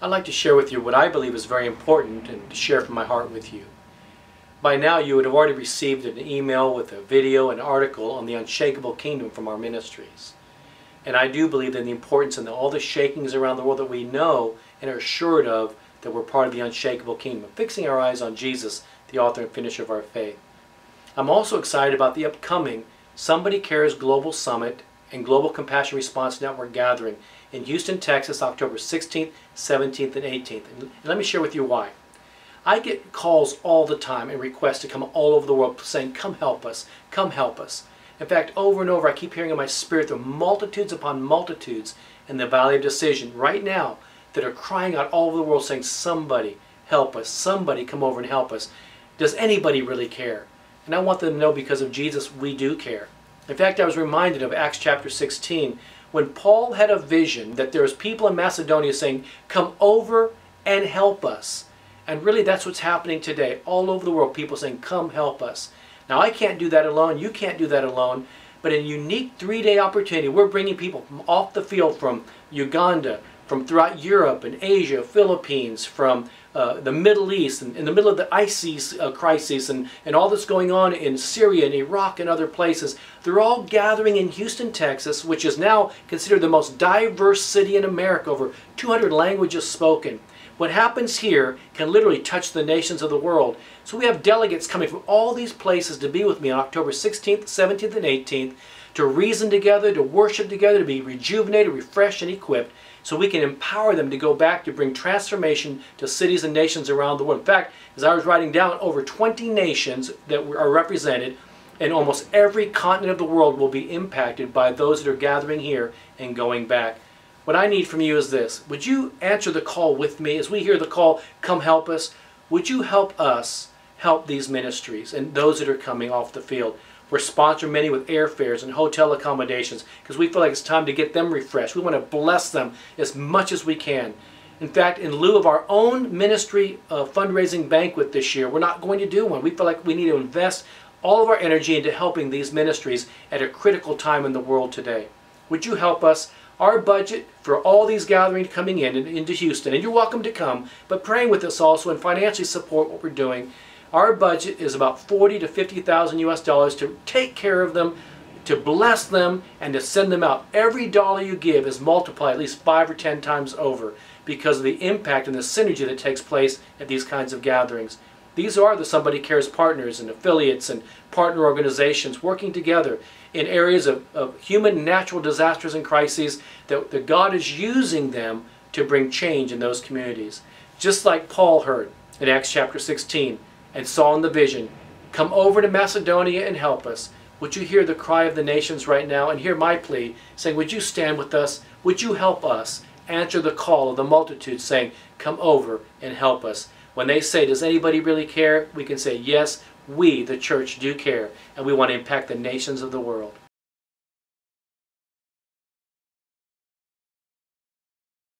I'd like to share with you what I believe is very important and to share from my heart with you. By now you would have already received an email with a video, an article on the unshakable kingdom from our ministries. And I do believe in the importance and all the shakings around the world that we know and are assured of that we're part of the unshakable kingdom, fixing our eyes on Jesus, the author and finisher of our faith. I'm also excited about the upcoming Somebody Cares Global Summit and Global Compassion Response Network Gathering in Houston, Texas, October 16th, 17th, and 18th. And let me share with you why. I get calls all the time and requests to come all over the world saying, come help us, come help us. In fact, over and over I keep hearing in my spirit there are multitudes upon multitudes in the Valley of Decision right now that are crying out all over the world saying, somebody help us, somebody come over and help us. Does anybody really care? And I want them to know because of Jesus we do care. In fact, I was reminded of Acts chapter 16 when Paul had a vision that there was people in Macedonia saying, come over and help us. And really that's what's happening today. All over the world, people saying, come help us. Now I can't do that alone, you can't do that alone, but in a unique 3-day opportunity, we're bringing people from off the field from Uganda, from throughout Europe and Asia, Philippines, from the Middle East, and in the middle of the ISIS crisis and all that's going on in Syria and Iraq and other places. They're all gathering in Houston, Texas, which is now considered the most diverse city in America, over 200 languages spoken. What happens here can literally touch the nations of the world. So we have delegates coming from all these places to be with me on October 16th, 17th, and 18th to reason together, to worship together, to be rejuvenated, refreshed, and equipped so we can empower them to go back to bring transformation to cities and nations around the world. In fact, as I was writing down, over 20 nations that are represented and almost every continent of the world will be impacted by those that are gathering here and going back. What I need from you is this. Would you answer the call with me as we hear the call, come help us? Would you help us help these ministries and those that are coming off the field? We're sponsoring many with airfares and hotel accommodations because we feel like it's time to get them refreshed. We want to bless them as much as we can. In fact, in lieu of our own ministry fundraising banquet this year, we're not going to do one. We feel like we need to invest all of our energy into helping these ministries at a critical time in the world today. Would you help us? Our budget for all these gatherings coming in into Houston, and you're welcome to come, but praying with us also and financially support what we're doing. Our budget is about $40,000 to $50,000 US to take care of them, to bless them, and to send them out. Every dollar you give is multiplied at least 5 or 10 times over because of the impact and the synergy that takes place at these kinds of gatherings. These are the Somebody Cares partners and affiliates and partner organizations working together in areas of human and natural disasters and crises that God is using them to bring change in those communities. Just like Paul heard in Acts chapter 16 and saw in the vision, come over to Macedonia and help us. Would you hear the cry of the nations right now and hear my plea saying, would you stand with us? Would you help us? Answer the call of the multitude saying, come over and help us. When they say, does anybody really care? We can say, yes, we, the church, do care, and we want to impact the nations of the world.